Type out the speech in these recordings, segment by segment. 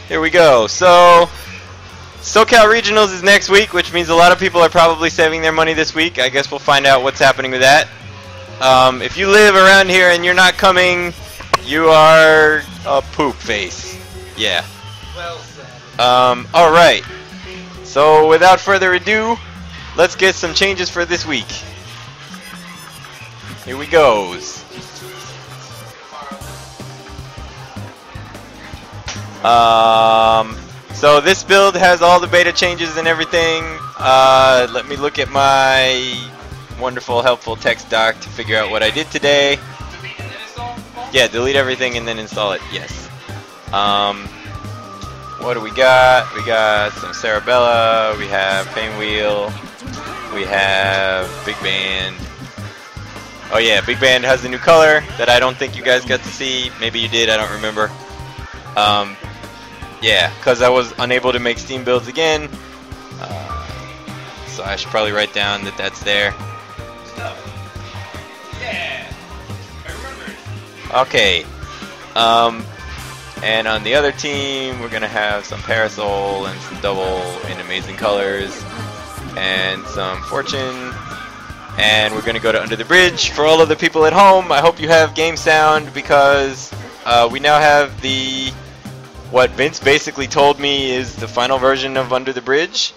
Here we go. So, SoCal Regionals is next week, which means a lot of people are probably saving their money this week. I guess we'll find out what's happening with that. If you live around here and you're not coming, you are a poop face. Yeah. Well said. Alright. So, without further ado, let's get some changes for this week. Here we goes. So this build has all the beta changes and everything. Let me look at my wonderful, helpful text doc to figure out what I did today. Yeah, delete everything and then install it. Yes. What do we got? We got some Cerebella. We have Painwheel. We have Big Band. Oh yeah, Big Band has the new color that I don't think you guys got to see. Maybe you did. I don't remember. Yeah, because I was unable to make Steam builds again, so I should probably write down that that's there. Yeah, I remember. Okay, and on the other team, we're gonna have some Parasol and some Double in amazing colors, and some Fortune, and we're gonna go to Under the Bridge. For all of the people at home, I hope you have game sound because we now have the what Vince basically told me is the final version of Under the Bridge,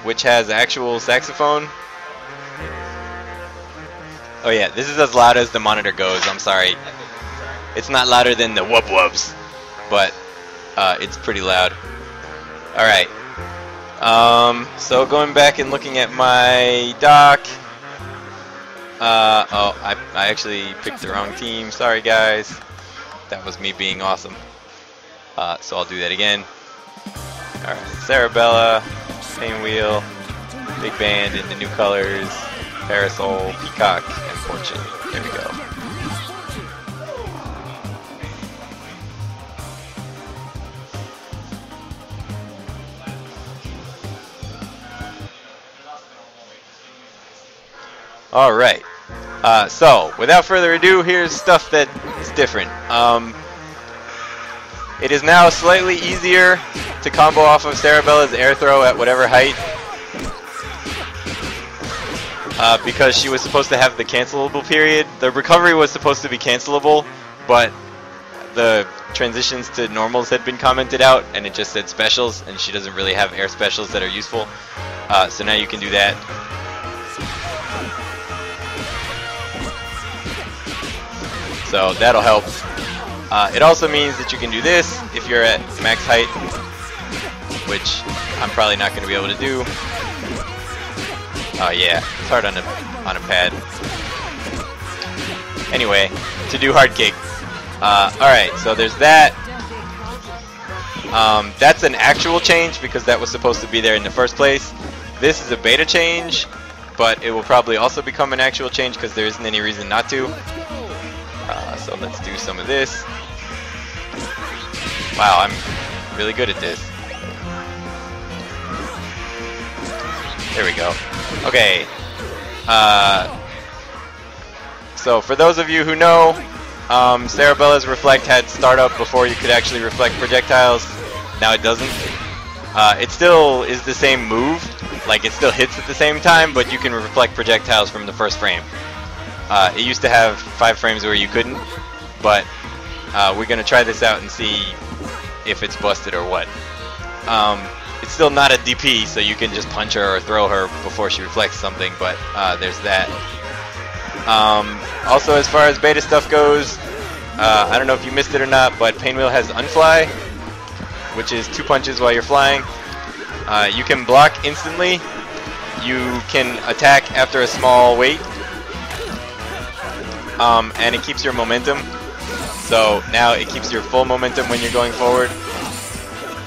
which has actual saxophone. Oh yeah, this is as loud as the monitor goes. I'm sorry. It's not louder than the whoop whoops, but it's pretty loud. Alright. So going back and looking at my doc. Oh, I actually picked the wrong team. Sorry guys. That was me being awesome. So I'll do that again. Alright, Cerebella, Painwheel, Big Band in the new colors, Parasol, Peacock, and Fortune. There we go. Alright. So, without further ado, here's stuff that is different. It is now slightly easier to combo off of Cerebella's air throw at whatever height. Because she was supposed to have the cancelable period. The recovery was supposed to be cancelable, but the transitions to normals had been commented out, and it just said specials, and she doesn't really have air specials that are useful. So now you can do that. So that'll help. It also means that you can do this if you're at max height, which I'm probably not going to be able to do. Oh yeah, it's hard on a pad. Anyway, to do hard kick. Alright, so there's that. That's an actual change because that was supposed to be there in the first place. This is a beta change, but it will probably also become an actual change because there isn't any reason not to. So let's do some of this. Wow, I'm really good at this. There we go. Okay. So for those of you who know, Cerebella's Reflect had startup before you could actually reflect projectiles. Now it doesn't. It still is the same move. Like it still hits at the same time, but you can reflect projectiles from the first frame. It used to have 5 frames where you couldn't, but we're going to try this out and see if it's busted or what. It's still not a DP, so you can just punch her or throw her before she reflects something, but there's that. Also, as far as beta stuff goes, I don't know if you missed it or not, but Painwheel has Unfly, which is 2 punches while you're flying. You can block instantly. You can attack after a small wait. And it keeps your momentum. So now it keeps your full momentum when you're going forward.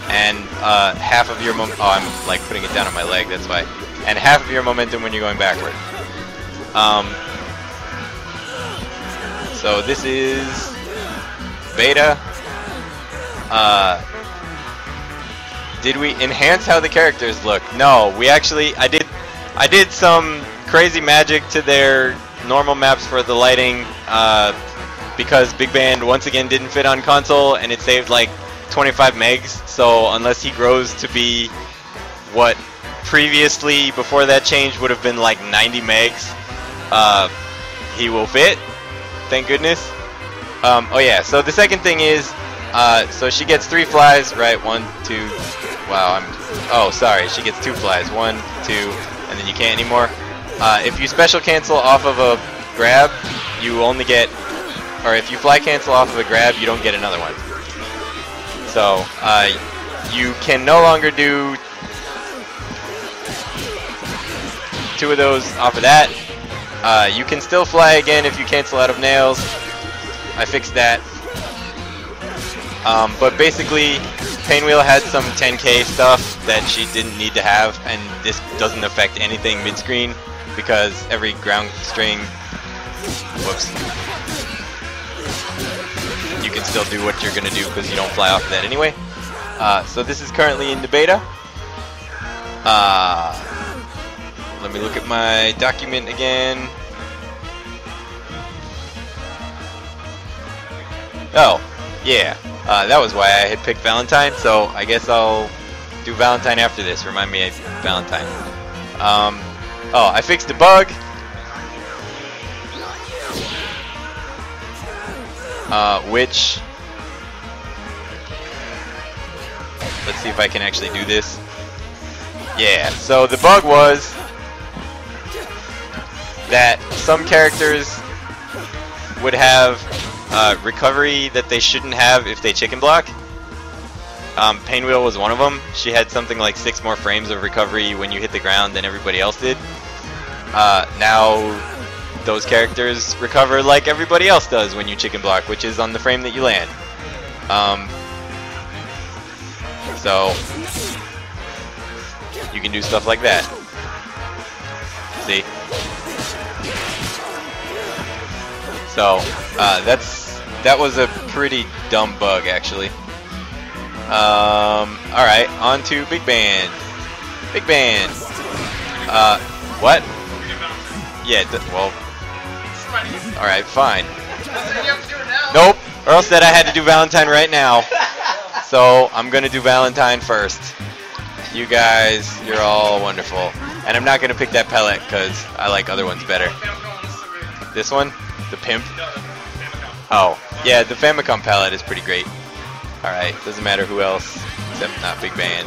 And half of your oh, I'm like putting it down on my leg, that's why. And half of your momentum when you're going backward. So this is beta. Did we enhance how the characters look? No, we actually, I did some crazy magic to their normal maps for the lighting. because Big Band once again didn't fit on console, and it saved like 25 megs. So unless he grows to be what previously before that change would have been like 90 megs, he will fit. Thank goodness. Oh yeah. So the second thing is, so she gets 3 flies, right? 1, 2. Wow. Oh, sorry. She gets 2 flies. 1, 2, and then you can't anymore. If you special cancel off of a grab, you only get, or if you fly cancel off of a grab, you don't get another one. So you can no longer do 2 of those off of that. You can still fly again if you cancel out of nails. I fixed that. But basically, Painwheel had some 10k stuff that she didn't need to have, and this doesn't affect anything mid-screen because every ground string, whoops, you can still do what you're going to do because you don't fly off of that anyway. So this is currently in the beta. Let me look at my document again. Oh, yeah. That was why I had picked Valentine, so I guess I'll do Valentine after this. Remind me of Valentine. Oh, I fixed the bug. Which... let's see if I can actually do this. Yeah, so the bug was that some characters would have recovery that they shouldn't have if they chicken block. Painwheel was one of them. She had something like 6 more frames of recovery when you hit the ground than everybody else did. Now those characters recover like everybody else does when you chicken block, which is on the frame that you land. So you can do stuff like that. See? So that was a pretty dumb bug, actually. Alright, on to Big Band. Big Band. What? Yeah, well. Alright, fine. Nope, or else that I had to do Valentine right now. So, I'm gonna do Valentine first. You guys, you're all wonderful. And I'm not gonna pick that pellet, because I like other ones better. This one? The Pimp? Oh, yeah, the Famicom palette is pretty great. Alright, doesn't matter who else, except not Big Band.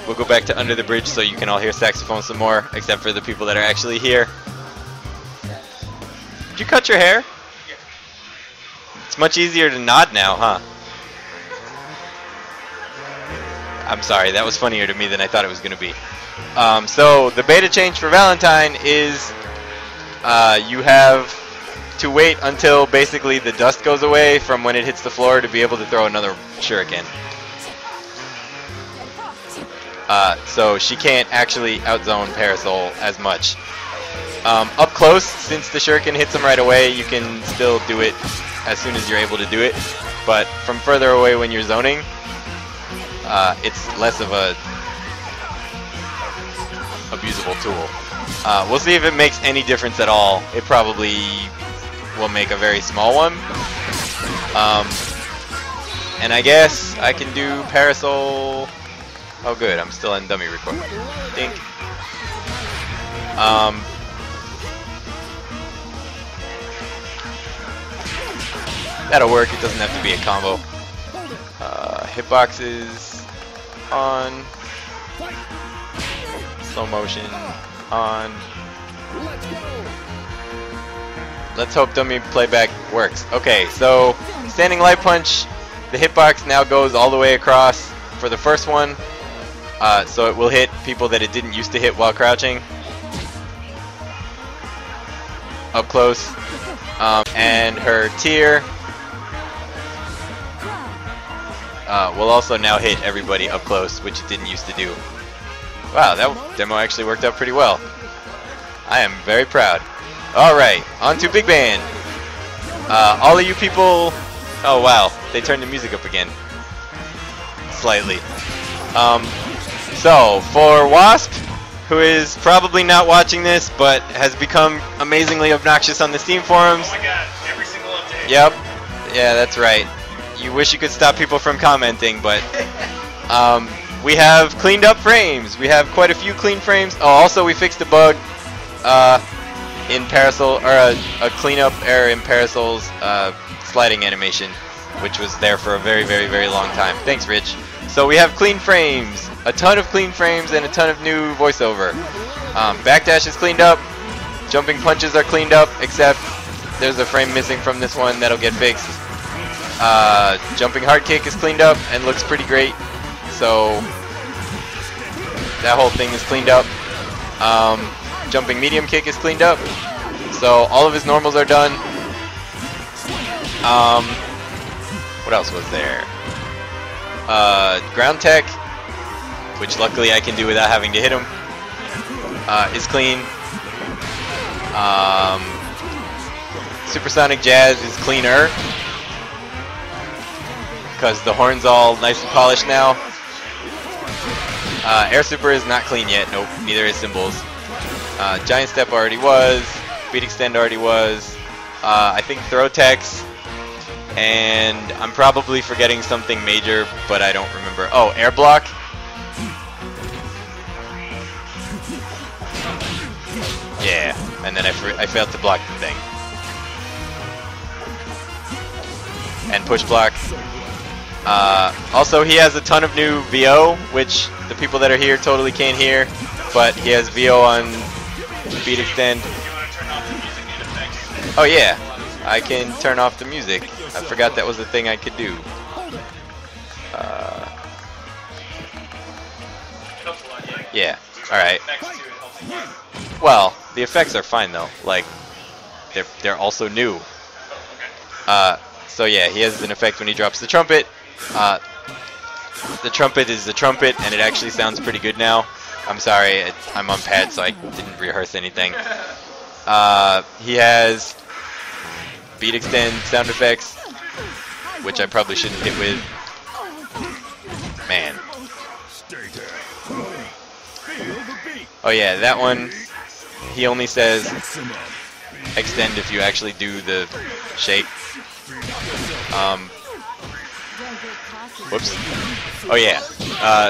We'll go back to Under the Bridge so you can all hear saxophone some more, except for the people that are actually here. Did you cut your hair? It's much easier to nod now, huh? I'm sorry, that was funnier to me than I thought it was going to be. So, the beta change for Valentine is you have to wait until basically the dust goes away from when it hits the floor to be able to throw another shuriken. So she can't actually outzone Parasol as much. Up close, since the shuriken hits him right away, you can still do it as soon as you're able to do it. But from further away when you're zoning, it's less of a abusable tool. We'll see if it makes any difference at all. It probably will make a very small one. And I guess I can do Parasol. Oh good, I'm still in dummy record. Dink. That'll work, it doesn't have to be a combo. Hitboxes on. Slow motion on. Let's hope dummy playback works. Okay, so standing light punch, the hitbox now goes all the way across for the first one. So it will hit people that it didn't used to hit while crouching. Up close. And her tier will also now hit everybody up close, which it didn't used to do. Wow, that demo actually worked out pretty well. I am very proud. Alright, on to Big Band. All of you people... Oh wow, they turned the music up again. Slightly. So, for Wasp, who is probably not watching this, but has become amazingly obnoxious on the Steam forums. Oh my god, every single Yep. Yeah, that's right. You wish you could stop people from commenting, but we have cleaned up frames. We have quite a few clean frames. Oh, also we fixed a bug in Parasol, or a cleanup error in Parasol's sliding animation, which was there for a very, very, very long time. Thanks, Rich. So we have clean frames, a ton of clean frames, and a ton of new voiceover. Backdash is cleaned up. Jumping punches are cleaned up, except there's a frame missing from this one that'll get fixed. Jumping hard kick is cleaned up and looks pretty great. So that whole thing is cleaned up. Jumping medium kick is cleaned up. So all of his normals are done. What else was there? Ground tech, which luckily I can do without having to hit him, is clean. Supersonic Jazz is cleaner because the horn's all nice and polished now. Air Super is not clean yet. Nope, neither is Symbols. Giant Step already was. Speed Extend already was. I think Throw Techs. And I'm probably forgetting something major, but I don't remember. Oh, Air Block. Yeah, and then I failed to block the thing. And push block. Also, he has a ton of new VO, which the people that are here totally can't hear, but he has VO on Speed Extend. Oh yeah, I can turn off the music. I forgot that was a thing I could do. Yeah, alright. Well, the effects are fine though. Like, they're also new. So yeah, he has an effect when he drops the trumpet. The trumpet is the trumpet, and it actually sounds pretty good now. I'm sorry, I'm on pad, so I didn't rehearse anything. He has Beat Extend sound effects, which I probably shouldn't hit with. Man. Oh yeah, that one, he only says extend if you actually do the shake. Whoops. Oh yeah.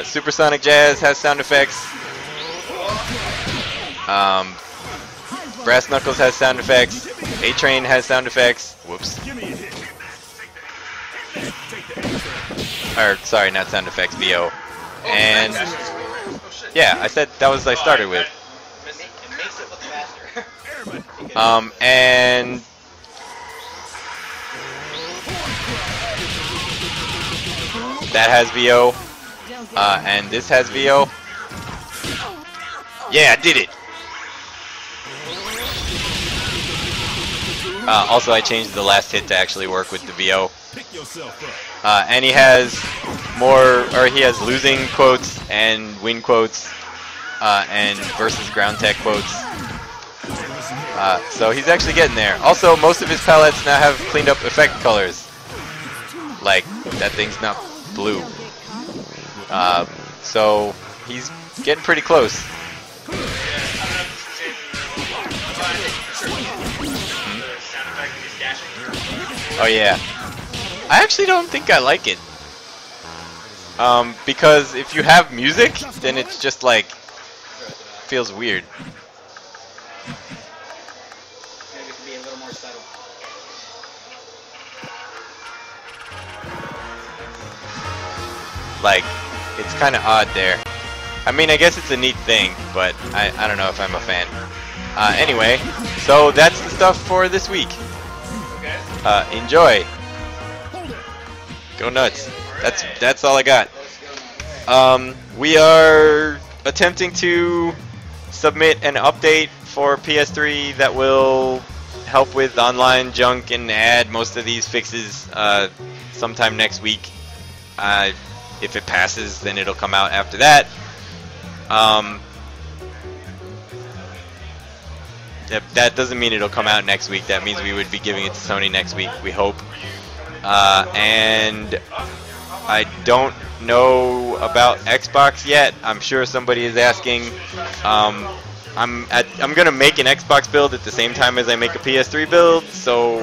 Supersonic Jazz has sound effects. Brass Knuckles has sound effects. A-Train has sound effects. Whoops. Or, sorry, not sound effects, VO. And, yeah, I said that was what I started with. And that has VO. And this has VO. Yeah, I did it! Also, I changed the last hit to actually work with the VO. And he has he has losing quotes and win quotes, and versus ground tech quotes. So he's actually getting there. Also, most of his palettes now have cleaned up effect colors. Like, that thing's not blue. So he's getting pretty close. Oh yeah. I actually don't think I like it. Because if you have music, then it's just like, feels weird. Maybe it can be a little more subtle. Like, it's kind of odd there. I mean, I guess it's a neat thing, but I don't know if I'm a fan. Anyway, so that's the stuff for this week. Enjoy. Go nuts. That's all I got. We are attempting to submit an update for PS3 that will help with online junk and add most of these fixes sometime next week. If it passes, then it'll come out after that. That doesn't mean it'll come out next week. That means we would be giving it to Sony next week, we hope. And I don't know about Xbox yet. I'm sure somebody is asking. I'm gonna make an Xbox build at the same time as I make a PS3 build, so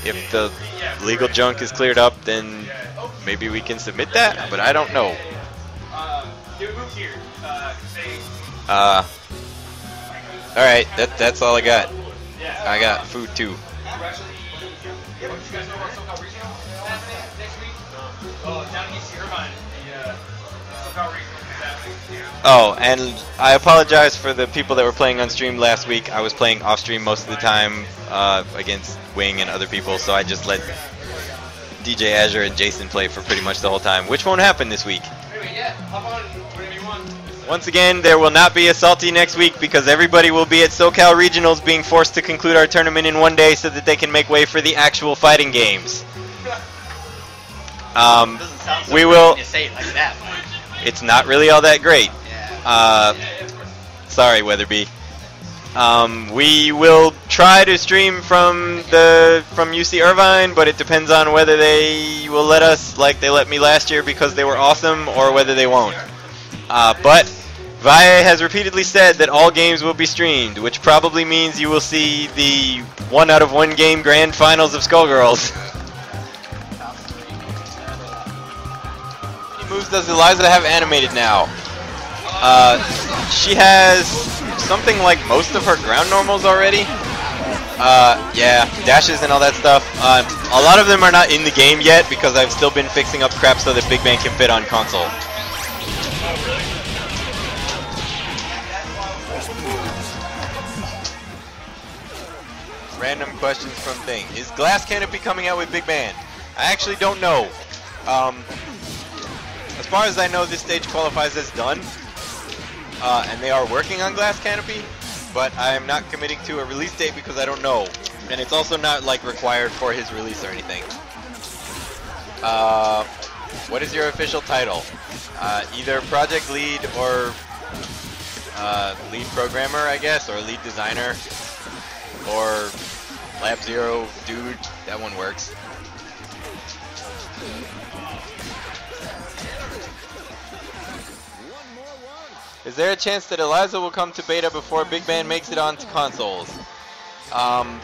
if the legal junk is cleared up, then maybe we can submit that, but I don't know. Alright, that's all I got. I got food too. Oh, and I apologize for the people that were playing on stream last week. I was playing off stream most of the time against Wing and other people, so I just let DJ Azure and Jason play for pretty much the whole time, which won't happen this week. Once again, there will not be a Salty next week because everybody will be at SoCal Regionals being forced to conclude our tournament in one day so that they can make way for the actual fighting games. We will. It's not really all that great. Sorry, Weatherby. We will try to stream from UC Irvine, but it depends on whether they will let us, like they let me last year because they were awesome, or whether they won't. But Valle has repeatedly said that all games will be streamed, which probably means you will see the 1 out of 1 game grand finals of Skullgirls. How many moves does Eliza have animated now? She has something like most of her ground normals already. Yeah, dashes and all that stuff. A lot of them are not in the game yet because I've still been fixing up crap so that Big Man can fit on console. Random questions from Thing. Is Glass Canopy coming out with Big Man? I actually don't know. As far as I know, this stage qualifies as done. And they are working on Glass Canopy, but I am not committing to a release date because I don't know. And it's also not like required for his release or anything. What is your official title? Either project lead or lead programmer, I guess, or lead designer, or Lab Zero dude. That one works. Is there a chance that Eliza will come to beta before Big Band makes it onto consoles? Well,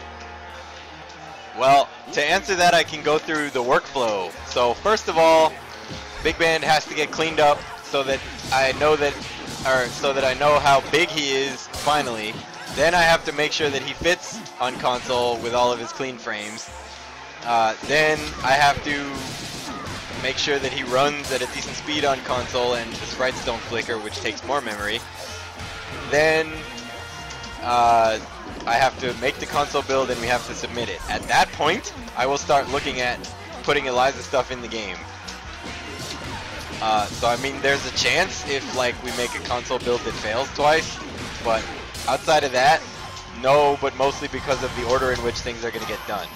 to answer that, I can go through the workflow. So first of all, Big Band has to get cleaned up so that I know how big he is finally. Then I have to make sure that he fits on console with all of his clean frames. Then I have to make sure that he runs at a decent speed on console and the sprites don't flicker, which takes more memory. Then I have to make the console build and we have to submit it. At that point, I will start looking at putting Eliza stuff in the game. So I mean, there's a chance if like we make a console build that fails twice, but outside of that, no, but mostly because of the order in which things are going to get done.